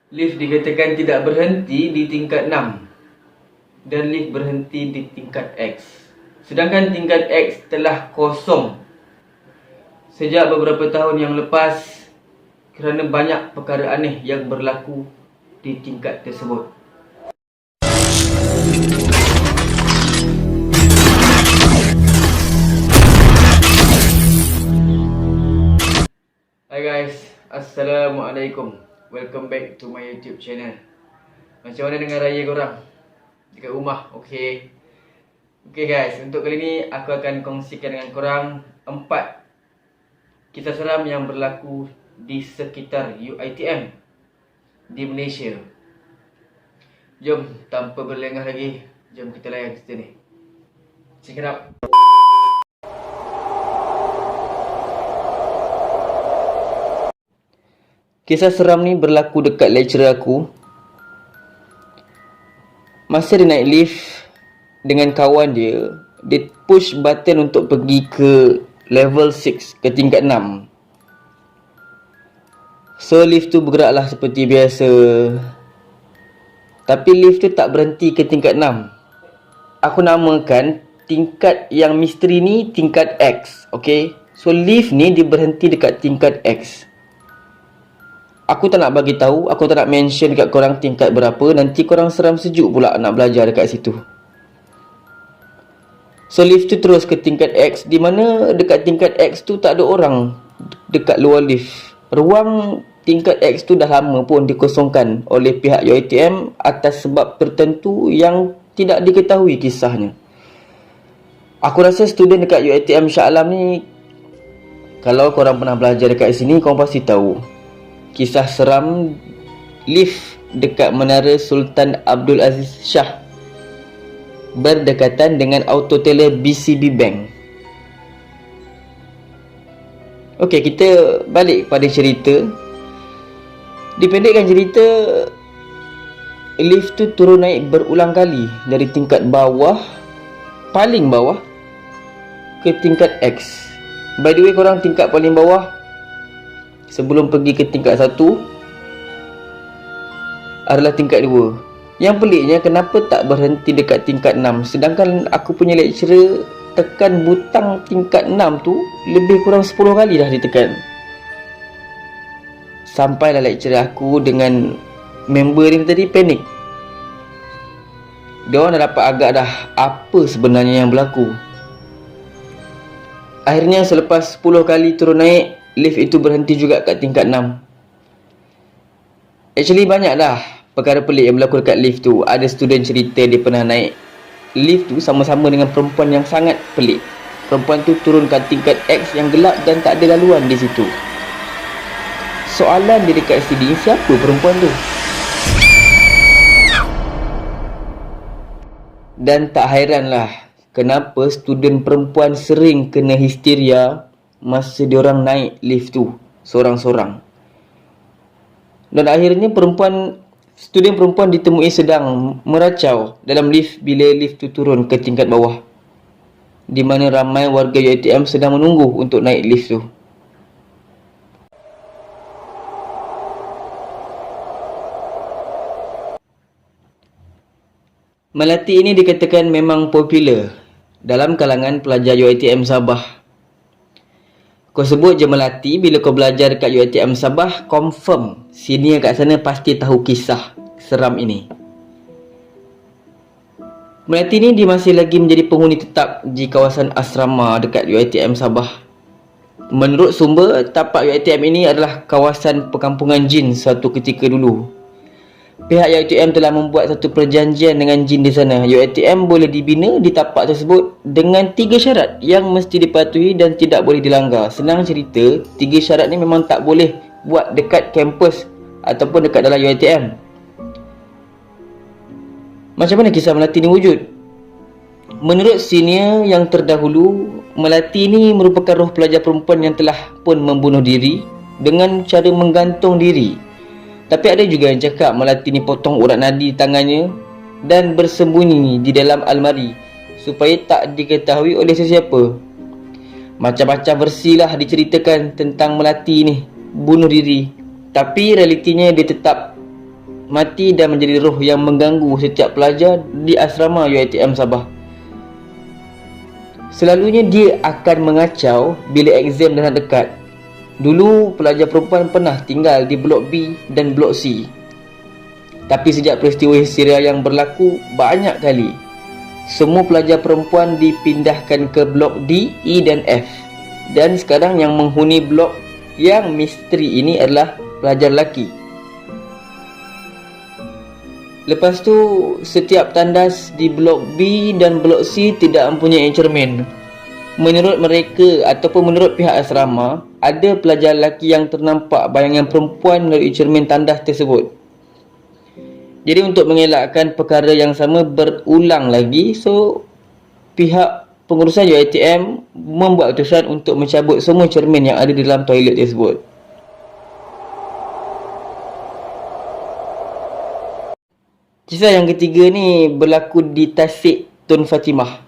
Lift dikatakan tidak berhenti di tingkat 6 dan lift berhenti di tingkat X. Sedangkan tingkat X telah kosong sejak beberapa tahun yang lepas kerana banyak perkara aneh yang berlaku di tingkat tersebut. Hai guys, Assalamualaikum. Welcome back to my YouTube channel. Macam mana dengan raya korang? Dekat rumah, okay? Okay guys, untuk kali ni aku akan kongsikan dengan korang 4 kisah seram yang berlaku di sekitar UiTM di Malaysia. Jom, tanpa berlengah lagi, jom kita layan cerita ni. Check it out. Kisah seram ni berlaku dekat lecturer aku. Masa dia naik lift dengan kawan dia, dia push button untuk pergi ke level 6, ke tingkat 6. So lift tu bergeraklah seperti biasa. Tapi lift tu tak berhenti ke tingkat 6. Aku namakan tingkat yang misteri ni tingkat X, okay? So lift ni dia berhenti dekat tingkat X. Aku tak nak bagi tahu, aku tak nak mention dekat korang tingkat berapa, nanti korang seram sejuk pula nak belajar dekat situ. So lift tu terus ke tingkat X, di mana dekat tingkat X tu tak ada orang dekat luar lift. Ruang tingkat X tu dah lama pun dikosongkan oleh pihak UiTM atas sebab tertentu yang tidak diketahui kisahnya. Aku rasa student dekat UiTM Shah Alam ni, kalau korang pernah belajar dekat sini, korang pasti tahu kisah seram lift dekat Menara Sultan Abdul Aziz Shah berdekatan dengan auto teller BCB Bank. Okey, kita balik pada cerita. Dipendekkan cerita, lift tu turun naik berulang kali dari tingkat bawah, paling bawah, ke tingkat X. By the way, korang tingkat paling bawah sebelum pergi ke tingkat 1 adalah tingkat 2. Yang peliknya, kenapa tak berhenti dekat tingkat 6, sedangkan aku punya lecturer tekan butang tingkat 6 tu lebih kurang 10 kali dah ditekan. Sampailah lecturer aku dengan member dia tadi panik. Diorang dah dapat agak dah apa sebenarnya yang berlaku. Akhirnya selepas 10 kali turun naik, lift itu berhenti juga kat tingkat 6. Actually banyak dah perkara pelik yang berlaku dekat lift tu. Ada student cerita dia pernah naik lift tu sama-sama dengan perempuan yang sangat pelik. Perempuan tu turun kat tingkat X yang gelap dan tak ada laluan di situ. Soalan dia dekat sini, siapa perempuan tu? Dan tak hairanlah kenapa student perempuan sering kena histeria masa diorang naik lift tu sorang-sorang. Dan akhirnya student perempuan ditemui sedang meracau dalam lift bila lift tu turun ke tingkat bawah, di mana ramai warga UiTM sedang menunggu untuk naik lift tu. Melati ini dikatakan memang popular dalam kalangan pelajar UiTM Sabah. Kau sebut je Melati, bila kau belajar dekat UiTM Sabah, confirm senior kat sana pasti tahu kisah seram ini. Melati ni dia masih lagi menjadi penghuni tetap di kawasan asrama dekat UiTM Sabah. Menurut sumber, tapak UiTM ini adalah kawasan perkampungan jin suatu ketika dulu. Pihak UiTM telah membuat satu perjanjian dengan jin di sana. UiTM boleh dibina di tapak tersebut dengan 3 syarat yang mesti dipatuhi dan tidak boleh dilanggar. Senang cerita, 3 syarat ni memang tak boleh buat dekat kampus ataupun dekat dalam UiTM. Macam mana kisah Melati ni wujud? Menurut senior yang terdahulu, Melati ni merupakan roh pelajar perempuan yang telah pun membunuh diri dengan cara menggantung diri. Tapi ada juga yang cakap Melati ni potong urat nadi di tangannya dan bersembunyi di dalam almari supaya tak diketahui oleh sesiapa. Macam-macam versi lah diceritakan tentang Melati ni bunuh diri. Tapi realitinya dia tetap mati dan menjadi roh yang mengganggu setiap pelajar di asrama UiTM Sabah. Selalunya dia akan mengacau bila exam dah nak dekat. Dulu pelajar perempuan pernah tinggal di blok B dan blok C. Tapi sejak peristiwa histeria yang berlaku banyak kali, semua pelajar perempuan dipindahkan ke blok D, E dan F. Dan sekarang yang menghuni blok yang misteri ini adalah pelajar lelaki. Lepas tu, setiap tandas di blok B dan blok C tidak mempunyai cermin. Menurut mereka ataupun menurut pihak asrama, ada pelajar lelaki yang ternampak bayangan perempuan melalui cermin tandas tersebut. Jadi untuk mengelakkan perkara yang sama berulang lagi, so pihak pengurusan UiTM membuat keputusan untuk mencabut semua cermin yang ada di dalam toilet tersebut. Kisah yang ketiga ni berlaku di Tasik Tun Fatimah.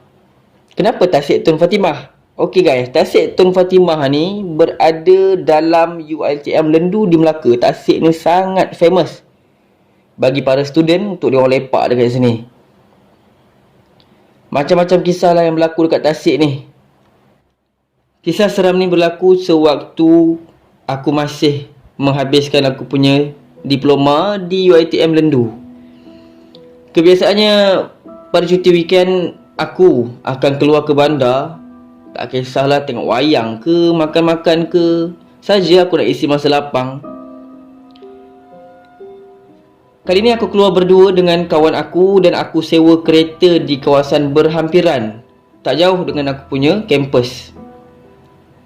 Kenapa Tasik Tun Fatimah? Okey guys, Tasik Tun Fatimah ni berada dalam UiTM Lendu di Melaka. Tasik ni sangat famous bagi para student untuk diorang lepak dekat sini. Macam-macam kisah lah yang berlaku dekat Tasik ni. Kisah seram ni berlaku sewaktu aku masih menghabiskan aku punya diploma di UiTM Lendu. Kebiasaannya pada cuti weekend aku akan keluar ke bandar. Tak kisahlah tengok wayang ke, makan-makan ke, saja aku nak isi masa lapang. Kali ni aku keluar berdua dengan kawan aku dan aku sewa kereta di kawasan berhampiran, tak jauh dengan aku punya kampus,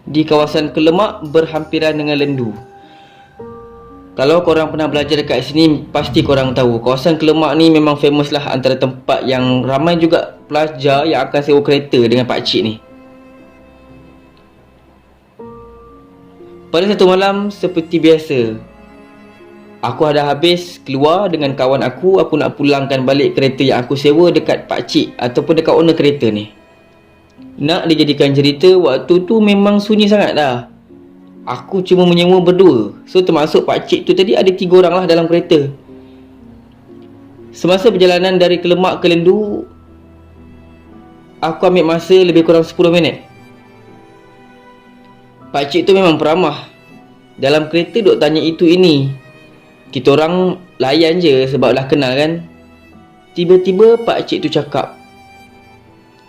di kawasan Kelemak berhampiran dengan Lendu. Kalau korang pernah belajar dekat sini, pasti korang tahu kawasan Kelemak ni memang famous lah antara tempat yang ramai juga pelajar yang akan sewa kereta dengan pakcik ni. Pada satu malam seperti biasa, aku dah habis keluar dengan kawan aku nak pulangkan balik kereta yang aku sewa dekat pakcik ataupun dekat owner kereta ni. Nak dijadikan cerita, waktu tu memang sunyi sangat dah. Aku cuma menyewa berdua. So termasuk pakcik tu tadi ada 3 orang lah dalam kereta. Semasa perjalanan dari Kelemak ke Lendu, aku ambil masa lebih kurang 10 minit. Pakcik tu memang peramah. Dalam kereta duk tanya itu ini. Kita orang layan je sebab dah kenal kan. Tiba-tiba pakcik tu cakap,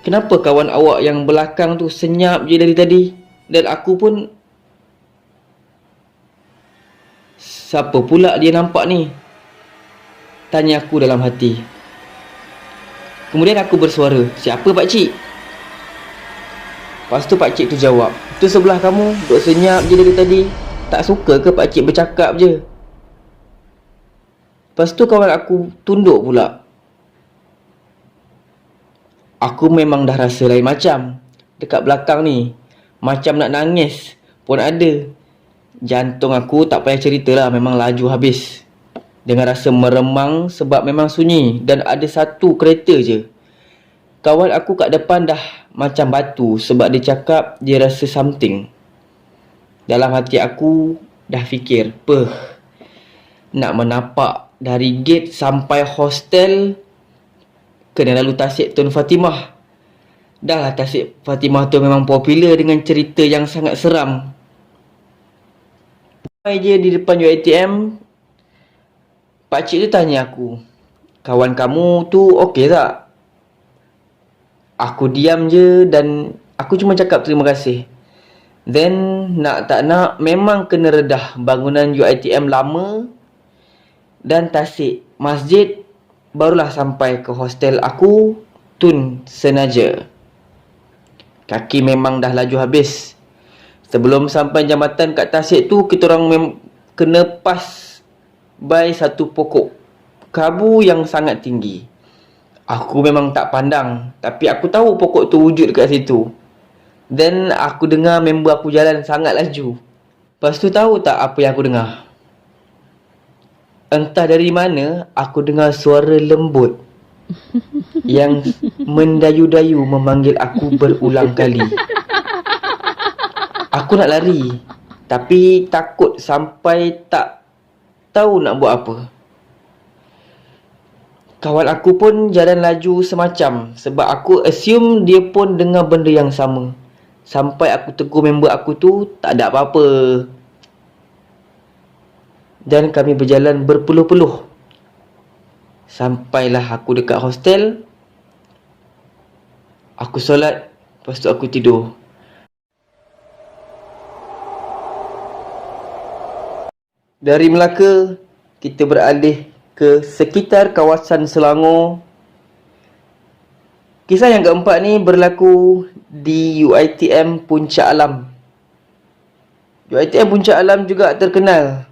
"Kenapa kawan awak yang belakang tu senyap je dari tadi?" Dan aku pun, siapa pula dia nampak ni? Tanya aku dalam hati. Kemudian aku bersuara, "Siapa pakcik?" Lepas tu pakcik tu jawab, "Tu sebelah kamu, duk senyap je dari tadi. Tak suka ke pakcik bercakap je?" Lepas tu kawan aku tunduk pula. Aku memang dah rasa lain macam. Dekat belakang ni, macam nak nangis pun ada. Jantung aku tak payah cerita lah, memang laju habis. Dengan rasa meremang sebab memang sunyi dan ada satu kereta je. Kawan aku kat depan dah macam batu sebab dia cakap dia rasa something. Dalam hati aku dah fikir, nak menapak dari gate sampai hostel kena lalu Tasik Tun Fatimah. Dah lah Tasik Fatimah tu memang popular dengan cerita yang sangat seram. Sampai je di depan UiTM, pakcik tu tanya aku, "Kawan kamu tu okey tak?" Aku diam je dan aku cuma cakap terima kasih. Then nak tak nak memang kena redah bangunan UiTM lama dan Tasik Masjid. Barulah sampai ke hostel aku, Tun Senaja. Kaki memang dah laju habis. Sebelum sampai jambatan kat Tasik tu, kita orang kena pas by satu pokok kabu yang sangat tinggi. Aku memang tak pandang, tapi aku tahu pokok tu wujud dekat situ. Then aku dengar member aku jalan sangat laju. Lepas tu tahu tak apa yang aku dengar? Entah dari mana aku dengar suara lembut yang mendayu-dayu memanggil aku berulang kali. Aku nak lari, tapi takut sampai tak tahu nak buat apa. Kawan aku pun jalan laju semacam, sebab aku assume dia pun dengar benda yang sama. Sampai aku tegur member aku tu, tak ada apa-apa. Dan kami berjalan berpeluh-peluh. Sampailah aku dekat hostel. Aku solat, lepas tu aku tidur. Dari Melaka, kita beralih ke sekitar kawasan Selangor. Kisah yang keempat ni berlaku di UiTM Puncak Alam. UiTM Puncak Alam juga terkenal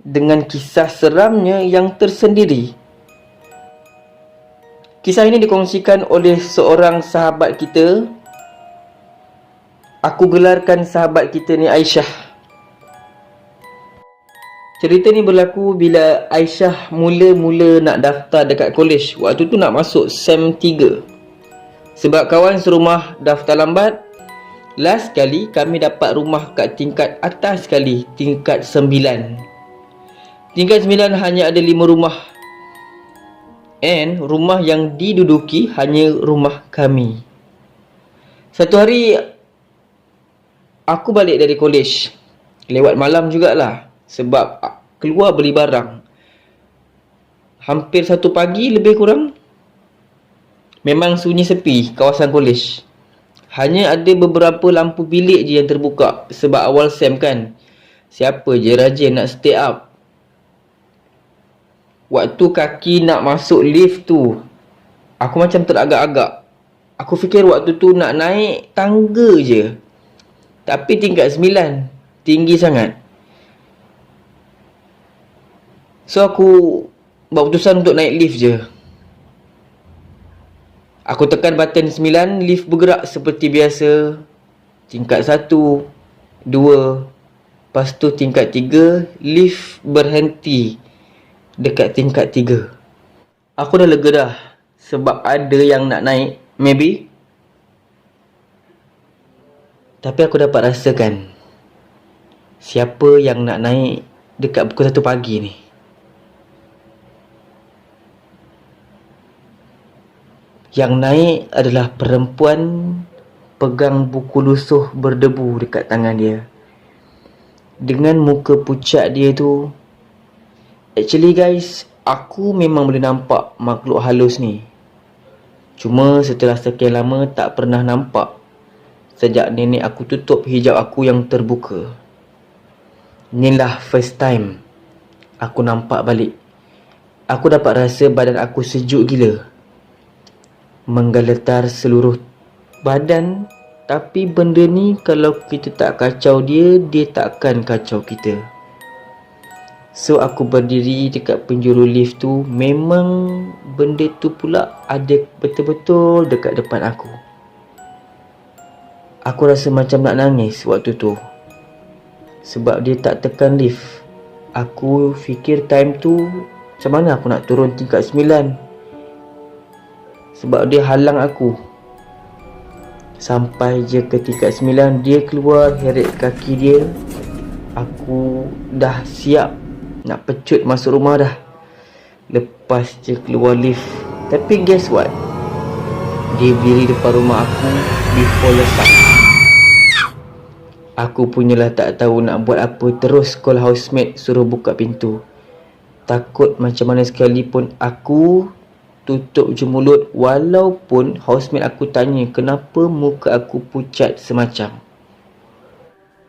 dengan kisah seramnya yang tersendiri. Kisah ini dikongsikan oleh seorang sahabat kita. Aku gelarkan sahabat kita ni Aisyah. Cerita ni berlaku bila Aisyah mula-mula nak daftar dekat kolej. Waktu tu nak masuk SEM 3. Sebab kawan serumah daftar lambat, last kali kami dapat rumah kat tingkat atas sekali, tingkat 9. Tingkat 9 hanya ada 5 rumah. And rumah yang diduduki hanya rumah kami. Satu hari aku balik dari kolej. Lewat malam jugalah, sebab keluar beli barang. Hampir 1 pagi lebih kurang. Memang sunyi sepi kawasan kolej. Hanya ada beberapa lampu bilik je yang terbuka. Sebab awal SEM kan, siapa je rajin nak stay up. Waktu kaki nak masuk lift tu, aku macam teragak-agak. Aku fikir waktu tu nak naik tangga je. Tapi tingkat 9, tinggi sangat. So aku buat keputusan untuk naik lift je. Aku tekan button 9, lift bergerak seperti biasa. Tingkat 1, 2, lepas tu tingkat 3, lift berhenti dekat tingkat 3. Aku dah lega dah, sebab ada yang nak naik, maybe. Tapi aku dapat rasakan siapa yang nak naik dekat pukul 1 pagi ni. Yang naik adalah perempuan pegang buku lusuh berdebu dekat tangan dia. Dengan muka pucat dia tu, actually guys, aku memang boleh nampak makhluk halus ni. Cuma setelah sekian lama tak pernah nampak sejak nenek aku tutup hijab aku yang terbuka. Inilah first time aku nampak balik. Aku dapat rasa badan aku sejuk gila, menggeletar seluruh badan. Tapi benda ni kalau kita tak kacau dia, dia tak akan kacau kita. So aku berdiri dekat penjuru lift tu. Memang benda tu pula ada betul-betul dekat depan aku. Aku rasa macam nak nangis waktu tu, sebab dia tak tekan lift. Aku fikir time tu macam mana aku nak turun tingkat 9, sebab dia halang aku. Sampai je ke tingkat 9, dia keluar heret kaki dia. Aku dah siap nak pecut masuk rumah dah. Lepas je keluar lift. Tapi guess what? Dia berdiri depan rumah aku before letak. Aku punyalah tak tahu nak buat apa. Terus call housemate suruh buka pintu. Takut macam mana sekalipun aku tutup je mulut. Walaupun housemate aku tanya kenapa muka aku pucat semacam.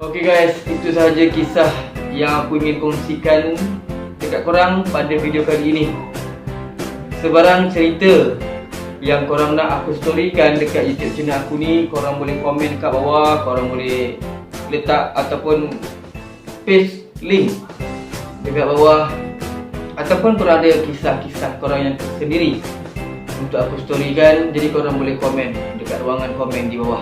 Okay guys, itu sahaja kisah yang aku ingin kongsikan dekat korang pada video kali ini. Sebarang cerita yang korang nak aku storykan dekat YouTube channel aku ni, korang boleh komen kat bawah. Korang boleh letak ataupun paste link dekat bawah. Ataupun korang ada kisah-kisah korang yang sendiri untuk aku storykan. Jadi korang boleh komen dekat ruangan komen di bawah.